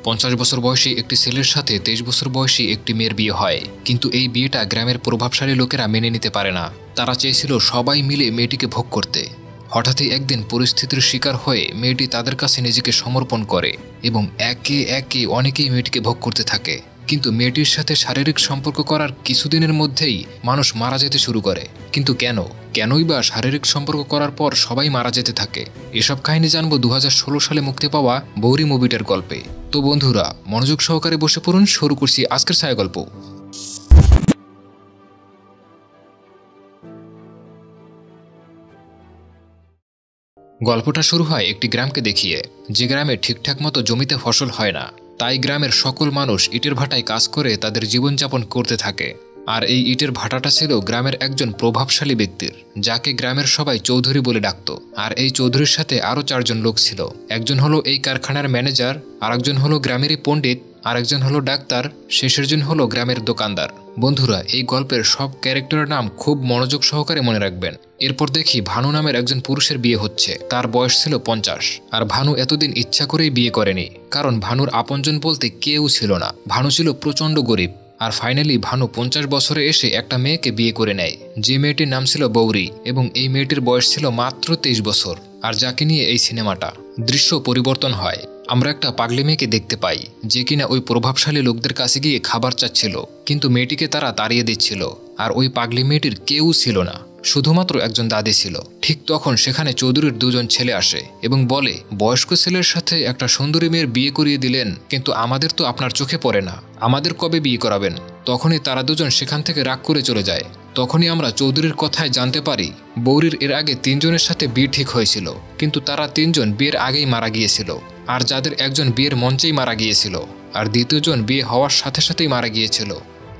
50 বছর বয়সী একটি ছেলের সাথে 23 বছর বয়সী একটি মেয়ের বিয়ে হয়, কিন্তু এই বিয়েটা গ্রামের প্রভাবশালী লোকেরা মেনে নিতে পারে না। তারা চেয়েছিল সবাই মিলে মেয়েটিকে ভোগ করতে। হঠাৎই একদিন পরিস্থিতির শিকার হয়ে মেয়েটি তাদের কাছে নিজেকে সমর্পণ করে এবং একে একে অনেকেই মেয়েটিকে ভোগ করতে থাকে। কিন্তু মেয়েটির সাথে শারীরিক সম্পর্ক করার কিছুদিনের মধ্যেই মানুষ মারা যেতে শুরু করে। কিন্তু কেনই বা শারীরিক সম্পর্ক করার পর সবাই মারা যেতে থাকে? এসব কাহিনী জানবো 2016 সালে মুক্তি পাওয়া বৌরি মুভিটার গল্পে। তো বন্ধুরা, মনোযোগ সহকারে বসে পড়ুন, শুরু করছি আজকের ছায়া গল্প। গল্পটা শুরু হয় একটি গ্রামকে দেখিয়ে, যে গ্রামে ঠিকঠাক মতো জমিতে ফসল হয় না। তাই গ্রামের সকল মানুষ ইটের ভাটায় কাজ করে তাদের জীবনযাপন করতে থাকে। আর এই ইটের ভাটাটা ছিল গ্রামের একজন প্রভাবশালী ব্যক্তির, যাকে গ্রামের সবাই চৌধুরী বলে ডাকত। আর এই চৌধুরীর সাথে আরও 4 জন লোক ছিল। একজন হলো এই কারখানার ম্যানেজার, আরেকজন হলো গ্রামেরই পণ্ডিত, আরেকজন হলো ডাক্তার, শেষের জন হলো গ্রামের দোকানদার। বন্ধুরা, এই গল্পের সব ক্যারেক্টারের নাম খুব মনোযোগ সহকারে মনে রাখবেন। এরপর দেখি ভানু নামের একজন পুরুষের বিয়ে হচ্ছে। তার বয়স ছিল 50। আর ভানু এতদিন ইচ্ছা করেই বিয়ে করেনি, কারণ ভানুর আপনজন বলতে কেউ ছিল না। ভানু ছিল প্রচণ্ড গরিব। আর ফাইনালি ভানু 50 বছরে এসে একটা মেয়েকে বিয়ে করে নেয়, যে মেয়েটির নাম ছিল বৌরি, এবং এই মেয়েটির বয়স ছিল মাত্র 23 বছর। আর যাকে নিয়ে এই সিনেমাটা। দৃশ্য পরিবর্তন হয়। আমরা একটা পাগলি মেয়েকে দেখতে পাই, যে কিনা ওই প্রভাবশালী লোকদের কাছে গিয়ে খাবার চাচ্ছিল, কিন্তু মেয়েটিকে তারা তাড়িয়ে দিচ্ছিল। আর ওই পাগলি মেয়েটির কেউ ছিল না, শুধুমাত্র একজন দাদি ছিল। ঠিক তখন সেখানে চৌধুরীর 2 জন ছেলে আসে এবং বলে, বয়স্ক ছেলের সাথে একটা সুন্দরী মেয়ের বিয়ে করিয়ে দিলেন, কিন্তু আমাদের তো আপনার চোখে পড়ে না, আমাদের কবে বিয়ে করাবেন? তখনই তারা 2 জন সেখান থেকে রাগ করে চলে যায়। তখনই আমরা চৌধুরীর কথায় জানতে পারি, বৌরির এর আগে 3 জনের সাথে বিয়ে ঠিক হয়েছিল, কিন্তু তারা 3 জন বিয়ের আগেই মারা গিয়েছিল। আর যাদের একজন বিয়ের মঞ্চেই মারা গিয়েছিল, আর দ্বিতীয় জন বিয়ে হওয়ার সাথে সাথেই মারা গিয়েছিল,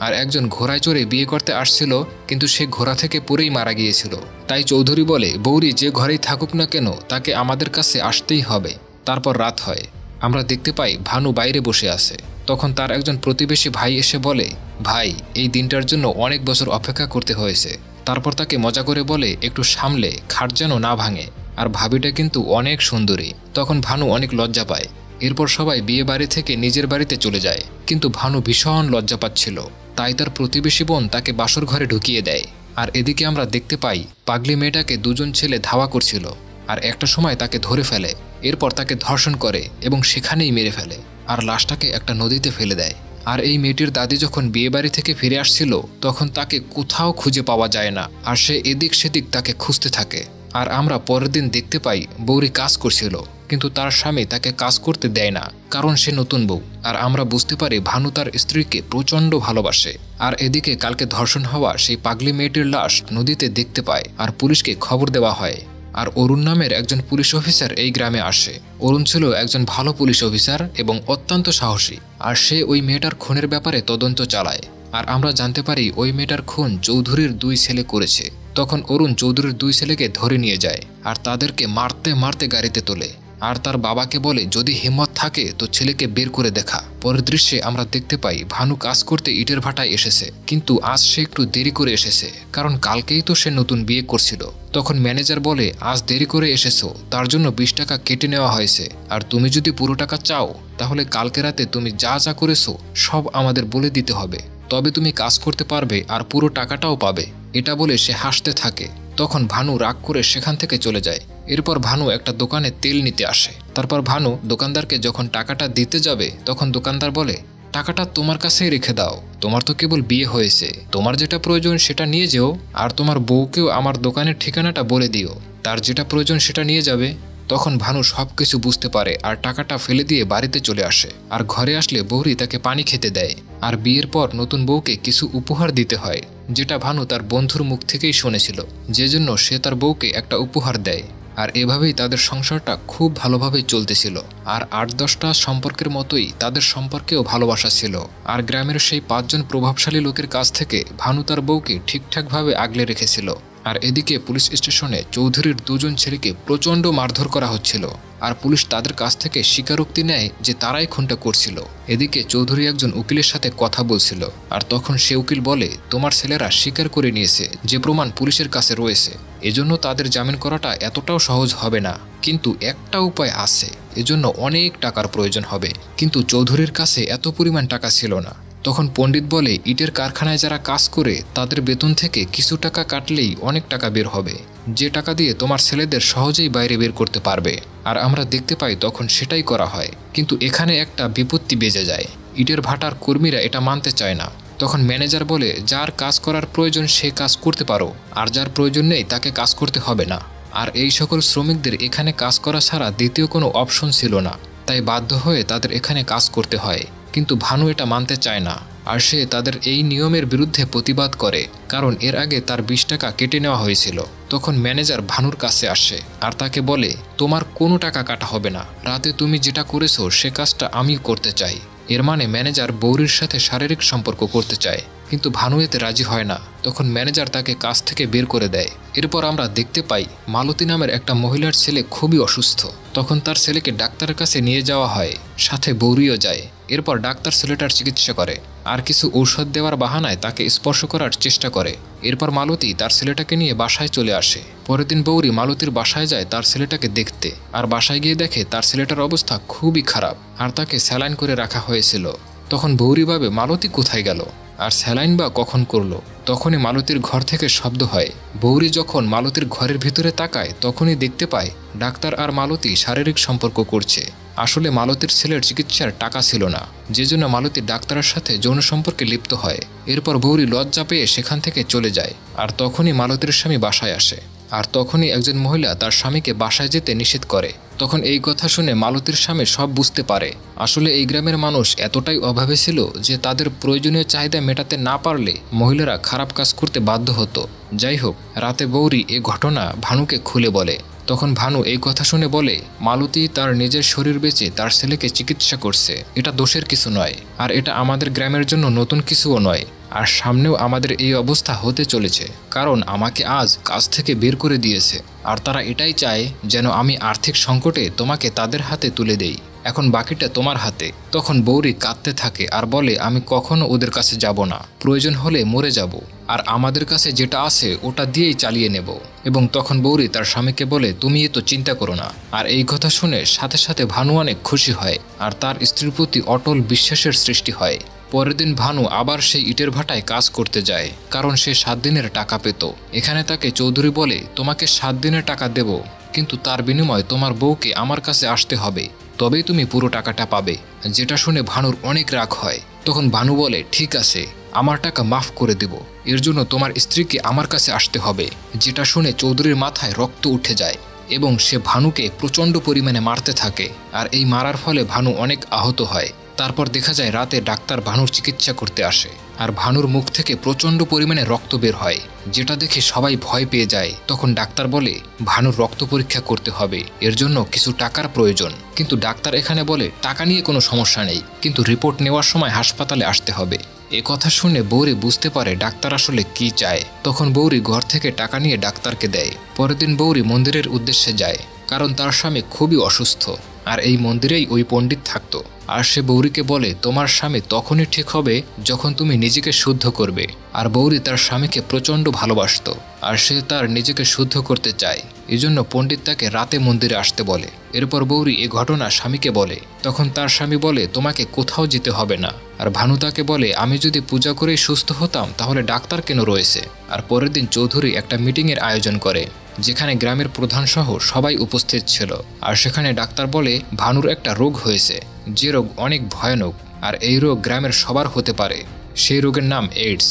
আর একজন ঘোড়ায় চড়ে বিয়ে করতে আসছিল, কিন্তু সে ঘোড়া থেকে পড়েই মারা গিয়েছিল। তাই চৌধুরী বলে, বৌরি যে ঘরেই থাকুক না কেন, তাকে আমাদের কাছে আসতেই হবে। তারপর রাত হয়। আমরা দেখতে পাই ভানু বাইরে বসে আছে। তখন তার একজন প্রতিবেশী ভাই এসে বলে, ভাই, এই দিনটার জন্য অনেক বছর অপেক্ষা করতে হয়েছে। তারপর তাকে মজা করে বলে, একটু সামলে, খাট যেন না ভাঙে। আর ভাবিটা কিন্তু অনেক সুন্দরী। তখন ভানু অনেক লজ্জা পায়। এরপর সবাই বিয়ে বাড়ি থেকে নিজের বাড়িতে চলে যায়, কিন্তু ভানু ভীষণ লজ্জা পাচ্ছিল। তাই তার প্রতিবেশী বোন তাকে বাসর ঘরে ঢুকিয়ে দেয়। আর এদিকে আমরা দেখতে পাই, পাগলি মেয়েটাকে 2 জন ছেলে ধাওয়া করছিল, আর একটা সময় তাকে ধরে ফেলে। এরপর তাকে ধর্ষণ করে এবং সেখানেই মেরে ফেলে, আর লাশটাকে একটা নদীতে ফেলে দেয়। আর এই মেয়েটির দাদি যখন বিয়ে বাড়ি থেকে ফিরে আসছিল, তখন তাকে কোথাও খুঁজে পাওয়া যায় না। আর সে এদিক সেদিক তাকে খুঁজতে থাকে। আর আমরা পরের দিন দেখতে পাই, বৌরি কাজ করছিল, কিন্তু তার স্বামী তাকে কাজ করতে দেয় না, কারণ সে নতুন বউ। আর আমরা বুঝতে পারি ভানু তার স্ত্রীকে প্রচণ্ড ভালোবাসে। আর এদিকে কালকে ধর্ষণ হওয়া সেই পাগলি মেয়েটির লাশ নদীতে দেখতে পায়, আর পুলিশকে খবর দেওয়া হয়। আর অরুণ নামের একজন পুলিশ অফিসার এই গ্রামে আসে। অরুণ ছিল একজন ভালো পুলিশ অফিসার এবং অত্যন্ত সাহসী। আর সে ওই মেয়েটার খুনের ব্যাপারে তদন্ত চালায়। আর আমরা জানতে পারি ওই মেয়েটার খুন চৌধুরীর 2 ছেলে করেছে। তখন অরুণ চৌধুরীর 2 ছেলেকে ধরে নিয়ে যায়, আর তাদেরকে মারতে মারতে গাড়িতে তোলে। আর তার বাবাকে বলে, যদি হিম্মত থাকে তো ছেলেকে বের করে দেখা। পরের দৃশ্যে আমরা দেখতে পাই, ভানু কাজ করতে ইটের ভাটায় এসেছে, কিন্তু আজ সে একটু দেরি করে এসেছে, কারণ কালকেই তো সে নতুন বিয়ে করছিল। তখন ম্যানেজার বলে, আজ দেরি করে এসেছো, তার জন্য 20 টাকা কেটে নেওয়া হয়েছে। আর তুমি যদি পুরো টাকা চাও, তাহলে কালকে রাতে তুমি যা যা করেছো সব আমাদের বলে দিতে হবে, তবে তুমি কাজ করতে পারবে আর পুরো টাকাটাও পাবে। এটা বলে সে হাসতে থাকে। তখন ভানু রাগ করে সেখান থেকে চলে যায়। এরপর ভানু একটা দোকানে তেল নিতে আসে। তারপর ভানু দোকানদারকে যখন টাকাটা দিতে যাবে, তখন দোকানদার বলে, টাকাটা তোমার কাছেই রেখে দাও, তোমার তো কেবল বিয়ে হয়েছে, তোমার যেটা প্রয়োজন সেটা নিয়ে যেও, আর তোমার বউকেও আমার দোকানের ঠিকানাটা বলে দিও, তার যেটা প্রয়োজন সেটা নিয়ে যাবে। তখন ভানু সবকিছু বুঝতে পারে আর টাকাটা ফেলে দিয়ে বাড়িতে চলে আসে। আর ঘরে আসলে বৌরি তাকে পানি খেতে দেয়। আর বিয়ের পর নতুন বউকে কিছু উপহার দিতে হয়, যেটা ভানু তার বন্ধুর মুখ থেকেই শুনেছিল, যে জন্য সে তার বউকে একটা উপহার দেয়। আর এভাবেই তাদের সংসারটা খুব ভালোভাবে চলতেছিল। আর 8-10টা সম্পর্কের মতোই তাদের সম্পর্কেও ভালোবাসা ছিল। আর গ্রামের সেই 5 জন প্রভাবশালী লোকের কাছ থেকে ভানু তার বউকে ঠিকঠাকভাবে আগলে রেখেছিল। আর এদিকে পুলিশ স্টেশনে চৌধুরীর দুজন ছেলেকে প্রচণ্ড মারধর করা হচ্ছিল, আর পুলিশ তাদের কাছ থেকে স্বীকারোক্তি নেয় যে তারাই খুনটা করছিল। এদিকে চৌধুরী একজন উকিলের সাথে কথা বলছিল, আর তখন সে উকিল বলে, তোমার ছেলেরা স্বীকার করে নিয়েছে যে প্রমাণ পুলিশের কাছে রয়েছে, এজন্য তাদের জামিন করাটা এতটাও সহজ হবে না, কিন্তু একটা উপায় আছে, এজন্য অনেক টাকার প্রয়োজন হবে। কিন্তু চৌধুরীর কাছে এত পরিমাণ টাকা ছিল না। তখন পণ্ডিত বলে, ইটের কারখানায় যারা কাজ করে তাদের বেতন থেকে কিছু টাকা কাটলেই অনেক টাকা বের হবে, যে টাকা দিয়ে তোমার ছেলেদের সহজেই বাইরে বের করতে পারবে। আর আমরা দেখতে পাই তখন সেটাই করা হয়। কিন্তু এখানে একটা বিপত্তি বেজে যায়, ইটের ভাটার কর্মীরা এটা মানতে চায় না। তখন ম্যানেজার বলে, যার কাজ করার প্রয়োজন সে কাজ করতে পারো, আর যার প্রয়োজন নেই তাকে কাজ করতে হবে না। আর এই সকল শ্রমিকদের এখানে কাজ করা ছাড়া দ্বিতীয় কোনো অপশন ছিল না, তাই বাধ্য হয়ে তাদের এখানে কাজ করতে হয়। কিন্তু ভানু এটা মানতে চায় না, আর সে তাদের এই নিয়মের বিরুদ্ধে প্রতিবাদ করে, কারণ এর আগে তার 20 টাকা কেটে নেওয়া হয়েছিল। তখন ম্যানেজার ভানুর কাছে আসে আর তাকে বলে, তোমার কোনো টাকা কাটা হবে না, রাতে তুমি যেটা করেছো সে কাজটা আমি করতে চাই। এর মানে ম্যানেজার বৌরির সাথে শারীরিক সম্পর্ক করতে চায়, কিন্তু ভানু এতে রাজি হয় না। তখন ম্যানেজার তাকে কাজ থেকে বের করে দেয়। এরপর আমরা দেখতে পাই মালতী নামের একটা মহিলার ছেলে খুবই অসুস্থ। তখন তার ছেলেকে ডাক্তারের কাছে নিয়ে যাওয়া হয়, সাথে বৌরিও যায়। এরপর ডাক্তার ছেলেটার চিকিৎসা করে, আর কিছু ঔষধ দেওয়ার বাহানায় তাকে স্পর্শ করার চেষ্টা করে। এরপর মালতী তার ছেলেটাকে নিয়ে বাসায় চলে আসে। পরের দিন বৌরি মালতীর বাসায় যায় তার ছেলেটাকে দেখতে, আর বাসায় গিয়ে দেখে তার ছেলেটার অবস্থা খুবই খারাপ, আর তাকে স্যালাইন করে রাখা হয়েছিল। তখন বৌরি ভাবে মালতী কোথায় গেল, আর স্যালাইন বা কখন করলো। তখনই মালতীর ঘর থেকে শব্দ হয়। বৌরি যখন মালতীর ঘরের ভিতরে তাকায় তখনই দেখতে পায় ডাক্তার আর মালতী শারীরিক সম্পর্ক করছে। আসলে মালতীর ছেলের চিকিৎসার টাকা ছিল না, যে জন্য মালতী ডাক্তারের সাথে যৌন সম্পর্কে লিপ্ত হয়। এরপর বৌরি লজ্জা পেয়ে সেখান থেকে চলে যায়, আর তখনই মালতীর স্বামী বাসায় আসে। আর তখনই একজন মহিলা তার স্বামীকে বাসায় যেতে নিষেধ করে। তখন এই কথা শুনে মালতীর স্বামী সব বুঝতে পারে, আসলে এই গ্রামের মানুষ এতটাই অভাবে ছিল যে তাদের প্রয়োজনীয় চাহিদা মেটাতে না পারলে মহিলারা খারাপ কাজ করতে বাধ্য হতো। যাই হোক, রাতে বৌরি এ ঘটনা ভানুকে খুলে বলে। তখন ভানু এই কথা শুনে বলে, মালতী তার নিজের শরীর বেচে তার ছেলেকে চিকিৎসা করছে, এটা দোষের কিছু নয়, আর এটা আমাদের গ্রামের জন্য নতুন কিছুও নয়। আর সামনেও আমাদের এই অবস্থা হতে চলেছে, কারণ আমাকে আজ কাজ থেকে বের করে দিয়েছে, আর তারা এটাই চায় যেন আমি আর্থিক সংকটে তোমাকে তাদের হাতে তুলে দেই। এখন বাকিটা তোমার হাতে। তখন বৌরি কাঁদতে থাকে আর বলে, আমি কখনো ওদের কাছে যাব না, প্রয়োজন হলে মরে যাব, আর আমাদের কাছে যেটা আছে ওটা দিয়েই চালিয়ে নেব। এবং তখন বৌরি তার স্বামীকে বলে, তুমি এত চিন্তা করো না। আর এই কথা শুনে সাথে সাথে ভানু অনেক খুশি হয়, আর তার স্ত্রীর প্রতি অটল বিশ্বাসের সৃষ্টি হয়। পরের দিন ভানু আবার সেই ইটের ভাটায় কাজ করতে যায়, কারণ সে 7 দিনের টাকা পেত। এখানে তাকে চৌধুরী বলে, তোমাকে 7 দিনের টাকা দেব, কিন্তু তার বিনিময়ে তোমার বউকে আমার কাছে আসতে হবে, তবেই তুমি পুরো টাকাটা পাবে। যেটা শুনে ভানুর অনেক রাগ হয়। তখন ভানু বলে, ঠিক আছে, আমার টাকা মাফ করে দেব, এর জন্য তোমার স্ত্রীকে আমার কাছে আসতে হবে। যেটা শুনে চৌধুরীর মাথায় রক্ত উঠে যায়, এবং সে ভানুকে প্রচণ্ড পরিমাণে মারতে থাকে। আর এই মারার ফলে ভানু অনেক আহত হয়। তারপর দেখা যায় রাতে ডাক্তার ভানুর চিকিৎসা করতে আসে, আর ভানুর মুখ থেকে প্রচণ্ড পরিমাণে রক্ত বের হয়, যেটা দেখে সবাই ভয় পেয়ে যায়। তখন ডাক্তার বলে, ভানুর রক্ত পরীক্ষা করতে হবে, এর জন্য কিছু টাকার প্রয়োজন। কিন্তু ডাক্তার এখানে বলে, টাকা নিয়ে কোনো সমস্যা নেই, কিন্তু রিপোর্ট নেওয়ার সময় হাসপাতালে আসতে হবে। এ কথা শুনে বৌরি বুঝতে পারে ডাক্তার আসলে কি চায়। তখন বৌরি ঘর থেকে টাকা নিয়ে ডাক্তারকে দেয়। পরের দিন বৌরি মন্দিরের উদ্দেশ্যে যায়, কারণ তার স্বামী খুবই অসুস্থ, আর এই মন্দিরেই ওই পণ্ডিত থাকতো। আর সে বৌরিকে বলে, তোমার স্বামী তখনই ঠিক হবে যখন তুমি নিজেকে শুদ্ধ করবে। আর বৌরি তার স্বামীকে প্রচণ্ড ভালোবাসত, আর সে তার নিজেকে শুদ্ধ করতে চায়, এজন্য পণ্ডিত তাকে রাতে মন্দিরে আসতে বলে। এরপর বৌরি এ ঘটনা স্বামীকে বলে। তখন তার স্বামী বলে, তোমাকে কোথাও যেতে হবে না। আর ভানু তাকে বলে, আমি যদি পূজা করেই সুস্থ হতাম তাহলে ডাক্তার কেন রয়েছে। আর পরের দিন চৌধুরী একটা মিটিংয়ের আয়োজন করে, যেখানে গ্রামের প্রধান সহ সবাই উপস্থিত ছিল। আর সেখানে ডাক্তার বলে, ভানুর একটা রোগ হয়েছে, যে রোগ অনেক ভয়ানক, আর এই রোগ গ্রামের সবার হতে পারে। সেই রোগের নাম এইডস।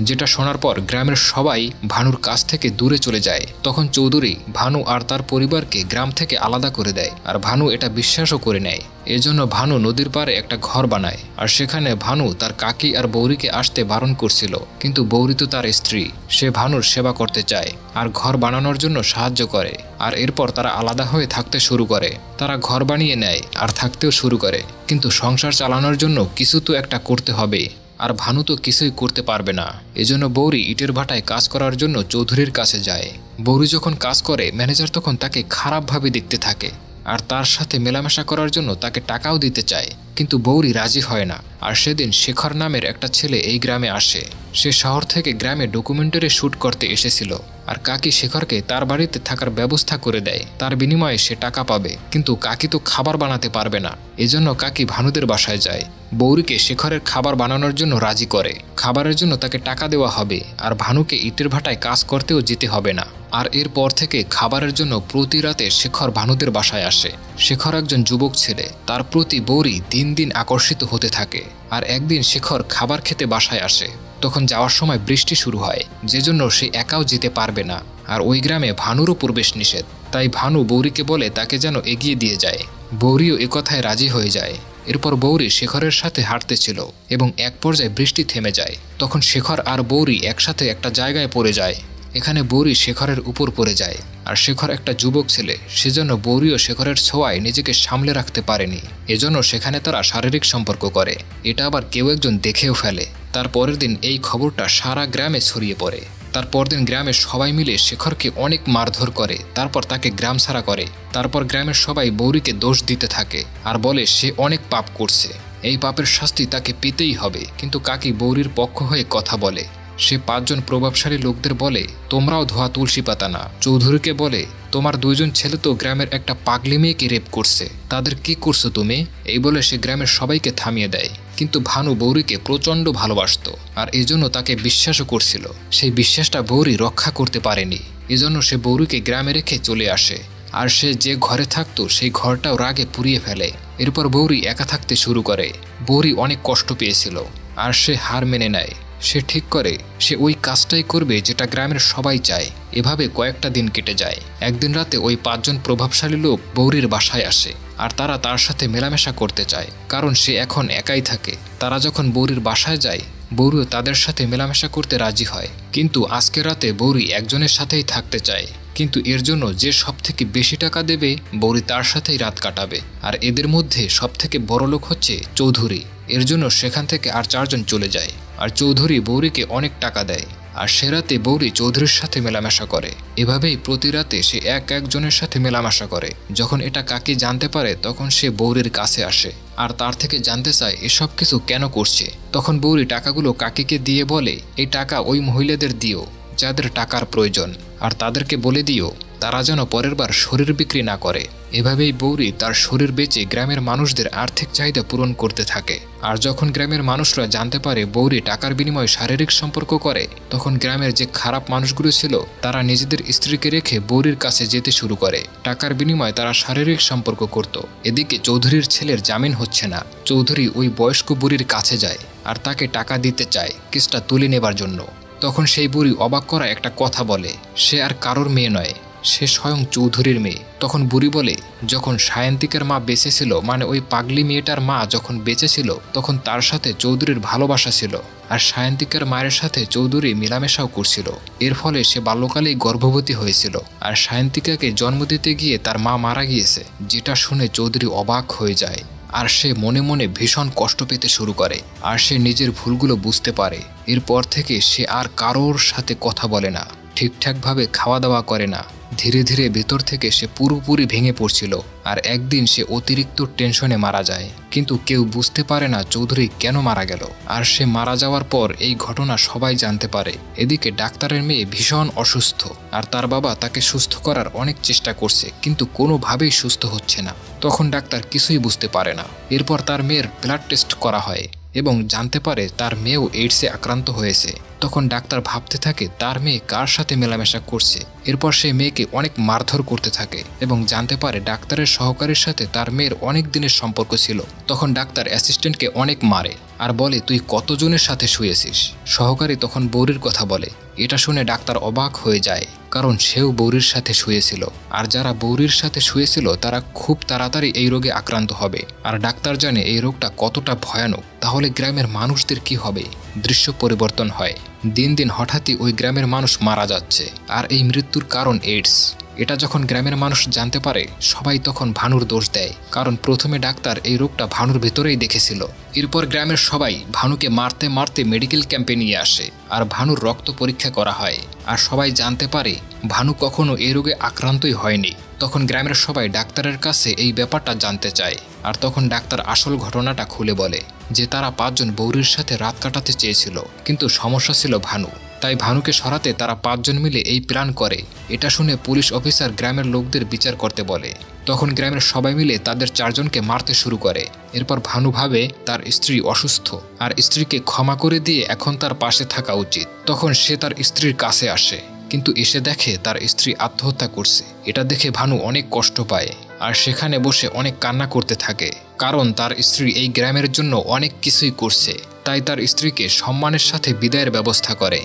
যেটা শোনার পর গ্রামের সবাই ভানুর কাছ থেকে দূরে চলে যায়। তখন চৌধুরী ভানু আর তার পরিবারকে গ্রাম থেকে আলাদা করে দেয়, আর ভানু এটা বিশ্বাসও করে নেয়। এজন্য ভানু নদীর পাড়ে একটা ঘর বানায়, আর সেখানে ভানু তার কাকি আর বৌরিকে আসতে বারণ করছিল, কিন্তু বৌরি তো তার স্ত্রী, সে ভানুর সেবা করতে চায় আর ঘর বানানোর জন্য সাহায্য করে। আর এরপর তারা আলাদা হয়ে থাকতে শুরু করে। তারা ঘর বানিয়ে নেয় আর থাকতেও শুরু করে, কিন্তু সংসার চালানোর জন্য কিছু তো একটা করতে হবে। আর ভানু তো কিছুই করতে পারবে না। এজন্য বৌরি ইটের ভাটায় কাজ করার জন্য চৌধুরীর কাছে যায়। বৌরি যখন কাজ করে ম্যানেজার তখন তাকে খারাপভাবে দেখতে থাকে আর তার সাথে মেলামেশা করার জন্য তাকে টাকাও দিতে চায়, কিন্তু বৌরি রাজি হয় না। আর সেদিন শেখর নামের একটা ছেলে এই গ্রামে আসে। সে শহর থেকে গ্রামে ডকুমেন্টারি শ্যুট করতে এসেছিল আর কাকি শেখরকে তার বাড়িতে থাকার ব্যবস্থা করে দেয়। তার বিনিময়ে সে টাকা পাবে, কিন্তু কাকি তো খাবার বানাতে পারবে না। এজন্য কাকি ভানুদের বাসায় যায়। বৌরিকে শেখরের খাবার বানানোর জন্য রাজি করে। খাবারের জন্য তাকে টাকা দেওয়া হবে আর ভানুকে ইটের ভাটায় কাজ করতেও যেতে হবে না। আর এরপর থেকে খাবারের জন্য প্রতি রাতে শেখর ভানুদের বাসায় আসে। শেখর একজন যুবক ছেলে, তার প্রতি বৌরি দিন দিন আকর্ষিত হতে থাকে। আর একদিন শেখর খাবার খেতে বাসায় আসে। তখন যাওয়ার সময় বৃষ্টি শুরু হয়, যে জন্য সে একাও যেতে পারবে না। আর ওই গ্রামে ভানুরও প্রবেশ নিষেধ, তাই ভানু বৌরিকে বলে তাকে যেন এগিয়ে দিয়ে যায়। বৌরিও একথায় রাজি হয়ে যায়। এরপর বৌরি শেখরের সাথে হাঁটতেছিল এবং এক পর্যায়ে বৃষ্টি থেমে যায়। তখন শেখর আর বৌরি একসাথে একটা জায়গায় পড়ে যায়। এখানে বৌরি শেখরের উপর পড়ে যায়। আর শেখর একটা যুবক ছেলে, সেজন্য বৌরিও শেখরের ছোঁয়ায় নিজেকে সামলে রাখতে পারেনি। এজন্য সেখানে তারা শারীরিক সম্পর্ক করে। এটা আবার কেউ একজন দেখেও ফেলে। তার পরের দিন এই খবরটা সারা গ্রামে ছড়িয়ে পড়ে। তার পরদিন গ্রামের সবাই মিলে শেখরকে অনেক মারধর করে, তারপর তাকে গ্রাম ছাড়া করে। তারপর গ্রামের সবাই বৌরিকে দোষ দিতে থাকে আর বলে সে অনেক পাপ করছে, এই পাপের শাস্তি তাকে পেতেই হবে। কিন্তু কাকি বৌরির পক্ষ হয়ে কথা বলে। সে 5 জন প্রভাবশালী লোকদের বলে, তোমরাও ধোয়া তুলসী পাতা না। চৌধুরীকে বলে, তোমার 2 জন ছেলে তো গ্রামের একটা পাগলি মেয়েকে রেপ করছে, তাদের কি করছো তুমি? এই বলে সে গ্রামের সবাইকে থামিয়ে দেয়। কিন্তু ভানু বৌরিকে প্রচণ্ড ভালোবাসত আর এজন্য তাকে বিশ্বাসও করছিল। সেই বিশ্বাসটা বৌরি রক্ষা করতে পারেনি, এজন্য সে বৌরিকে গ্রামে রেখে চলে আসে। আর সে যে ঘরে থাকতো সেই ঘরটাও রাগে পুড়িয়ে ফেলে। এরপর বৌরি একা থাকতে শুরু করে। বৌরি অনেক কষ্ট পেয়েছিল আর সে হার মেনে নেয়। সে ঠিক করে সে ওই কাজটাই করবে যেটা গ্রামের সবাই চায়। এভাবে কয়েকটা দিন কেটে যায়। একদিন রাতে ওই 5 জন প্রভাবশালী লোক বৌরির বাসায় আসে আর তারা তার সাথে মেলামেশা করতে চায়, কারণ সে এখন একাই থাকে। তারা যখন বৌরির বাসায় যায়, বৌরিও তাদের সাথে মেলামেশা করতে রাজি হয়। কিন্তু আজকের রাতে বৌরি একজনের সাথেই থাকতে চায়, কিন্তু এর জন্য যে সবথেকে বেশি টাকা দেবে বৌরি তার সাথেই রাত কাটাবে। আর এদের মধ্যে সবথেকে বড় লোক হচ্ছে চৌধুরী। এর জন্য সেখান থেকে আর 4 জন চলে যায়। আর চৌধুরী বৌরিকে অনেক টাকা দেয় আর সে রাতে বৌরি চৌধুরীর সাথে মেলামেশা করে। এভাবেই প্রতি রাতে সে একজনের সাথে মেলামেশা করে। যখন এটা কাকি জানতে পারে তখন সে বৌরির কাছে আসে আর তার থেকে জানতে চায় এসব কিছু কেন করছে। তখন বৌরি টাকাগুলো কাকিকে দিয়ে বলে, এই টাকা ওই মহিলাদের দিও যাদের টাকার প্রয়োজন, আর তাদেরকে বলে দিও তারা যেন পরের বার শরীর বিক্রি না করে। এভাবেই বৌরি তার শরীর বেচে গ্রামের মানুষদের আর্থিক চাহিদা পূরণ করতে থাকে। আর যখন গ্রামের মানুষরা জানতে পারে বৌরি টাকার বিনিময়ে শারীরিক সম্পর্ক করে, তখন গ্রামের যে খারাপ মানুষগুলো ছিল তারা নিজেদের স্ত্রীকে রেখে বৌরির কাছে যেতে শুরু করে। টাকার বিনিময়ে তারা শারীরিক সম্পর্ক করত। এদিকে চৌধুরীর ছেলের জামিন হচ্ছে না। চৌধুরী ওই বয়স্ক বুড়ির কাছে যায় আর তাকে টাকা দিতে চায় কেসটা তুলে নেবার জন্য। তখন সেই বুড়ি অবাক করা একটা কথা বলে, সে আর কারোর মেয়ে নয়, সে স্বয়ং চৌধুরীর মেয়ে। তখন বুড়ি বলে, যখন সায়ন্তিকার মা বেঁচে ছিল, মানে ওই পাগলি মেয়েটার মা যখন বেঁচে ছিল, তখন তার সাথে চৌধুরীর ভালোবাসা ছিল আর সায়ন্তিকার মায়ের সাথে চৌধুরী মেলামেশাও করছিল। এর ফলে সে বাল্যকালেই গর্ভবতী হয়েছিল আর সায়ন্তিকাকে জন্ম দিতে গিয়ে তার মা মারা গিয়েছে। যেটা শুনে চৌধুরী অবাক হয়ে যায় আর সে মনে মনে ভীষণ কষ্ট পেতে শুরু করে আর সে নিজের ভুলগুলো বুঝতে পারে। এরপর থেকে সে আর কারোর সাথে কথা বলে না, ঠিকঠাকভাবে খাওয়া দাওয়া করে না। ধীরে ধীরে ভেতর থেকে সে পুরোপুরি ভেঙে পড়ছিল আর একদিন সে অতিরিক্ত টেনশনে মারা যায়। কিন্তু কেউ বুঝতে পারে না চৌধুরী কেন মারা গেল। আর সে মারা যাওয়ার পর এই ঘটনা সবাই জানতে পারে। এদিকে ডাক্তারের মেয়ে ভীষণ অসুস্থ আর তার বাবা তাকে সুস্থ করার অনেক চেষ্টা করছে, কিন্তু কোনোভাবেই সুস্থ হচ্ছে না। তখন ডাক্তার কিছুই বুঝতে পারে না। এরপর তার মেয়ের ব্লাড টেস্ট করা হয় এবং জানতে পারে তার মেয়েও এইডসে আক্রান্ত হয়েছে। তখন ডাক্তার ভাবতে থাকে তার মেয়ে কার সাথে মেলামেশা করছে। এরপর সে মেয়েকে অনেক মারধর করতে থাকে এবং জানতে পারে ডাক্তারের সহকারীর সাথে তার মেয়ের অনেক দিনের সম্পর্ক ছিল। তখন ডাক্তার অ্যাসিস্ট্যান্টকে অনেক মারে আর বলে, তুই কতজনের সাথে শুয়েছিস? সহকারী তখন বৌরির কথা বলে। এটা শুনে ডাক্তার অবাক হয়ে যায়, কারণ সেও বৌরির সাথে শুয়েছিল। আর যারা বৌরির সাথে শুয়েছিল তারা খুব তাড়াতাড়ি এই রোগে আক্রান্ত হবে। আর ডাক্তার জানে এই রোগটা কতটা ভয়ানক, তাহলে গ্রামের মানুষদের কি হবে? দৃশ্য পরিবর্তন হয়। দিন দিন হঠাৎই ওই গ্রামের মানুষ মারা যাচ্ছে আর এই মৃত্যুর কারণ এইডস। এটা যখন গ্রামের মানুষ জানতে পারে সবাই তখন ভানুর দোষ দেয়, কারণ প্রথমে ডাক্তার এই রোগটা ভানুর ভেতরেই দেখেছিল। এরপর গ্রামের সবাই ভানুকে মারতে মারতে মেডিকেল ক্যাম্পে নিয়ে আসে আর ভানুর রক্ত পরীক্ষা করা হয়, আর সবাই জানতে পারে ভানু কখনো এই রোগে আক্রান্তই হয়নি। তখন গ্রামের সবাই ডাক্তারের কাছে এই ব্যাপারটা জানতে চায়, আর তখন ডাক্তার আসল ঘটনাটা খুলে বলে যে তারা 5 জন বৌরির সাথে রাত কাটাতে চেয়েছিল, কিন্তু সমস্যা ছিল ভানু। তাই ভানুকে সরাতে তারা 5 জন মিলে এই প্ল্যান করে। এটা শুনে পুলিশ অফিসার গ্রামের লোকদের বিচার করতে বলে। তখন গ্রামের সবাই মিলে তাদের 4 জনকে মারতে শুরু করে। এরপর ভানু ভাবে তার স্ত্রী অসুস্থ আর স্ত্রীকে ক্ষমা করে দিয়ে এখন তার পাশে থাকা উচিত। তখন সে তার স্ত্রীর কাছে আসে, কিন্তু এসে দেখে তার স্ত্রী আত্মহত্যা করছে। এটা দেখে ভানু অনেক কষ্ট পায় আর সেখানে বসে অনেক কান্না করতে থাকে, কারণ তার স্ত্রী এই গ্রামের জন্য অনেক কিছুই করছে। তাই তার স্ত্রীকে সম্মানের সাথে বিদায়ের ব্যবস্থা করে।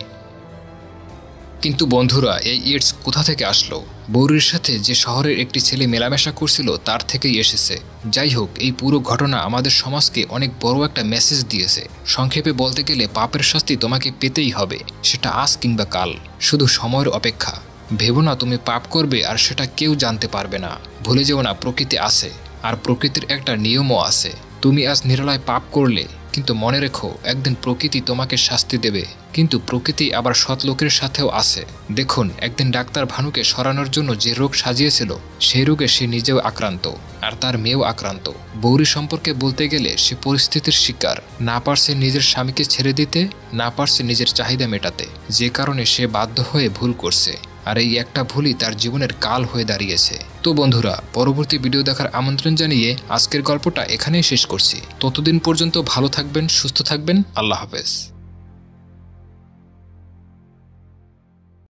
কিন্তু বন্ধুরা, এই ইডস কোথা থেকে আসলো? বৌরির সাথে যে শহরের একটি ছেলে মেলামেশা করছিল তার থেকেই এসেছে। যাই হোক, এই পুরো ঘটনা আমাদের সমাজকে অনেক বড় একটা মেসেজ দিয়েছে। সংক্ষেপে বলতে গেলে পাপের শাস্তি তোমাকে পেতেই হবে, সেটা আজ কিংবা কাল, শুধু সময়ের অপেক্ষা। ভেবো না তুমি পাপ করবে আর সেটা কেউ জানতে পারবে না। ভুলে যেও না প্রকৃতি আছে, আর প্রকৃতির একটা নিয়মও আছে। তুমি আজ নিরালায় পাপ করলে, কিন্তু মনে রেখো একদিন প্রকৃতি তোমাকে শাস্তি দেবে। কিন্তু প্রকৃতি আবার সৎ লোকের সাথেও আছে। দেখুন, একদিন ডাক্তার ভানুকে সরানোর জন্য যে রোগ সাজিয়েছিল সেই রোগে সে নিজেও আক্রান্ত আর তার মেয়েও আক্রান্ত। বৌরি সম্পর্কে বলতে গেলে সে পরিস্থিতির শিকার, না পারছে নিজের স্বামীকে ছেড়ে দিতে, না পারছে নিজের চাহিদা মেটাতে, যে কারণে সে বাধ্য হয়ে ভুল করছে। আর এই একটা ভুলই তার জীবনের কাল হয়ে দাঁড়িয়েছে। তো বন্ধুরা, পরবর্তী ভিডিও দেখার আমন্ত্রণ জানিয়ে আজকের গল্পটা এখানেই শেষ করছি। ততদিন পর্যন্ত ভালো থাকবেন, সুস্থ থাকবেন। আল্লাহ হাফেজ।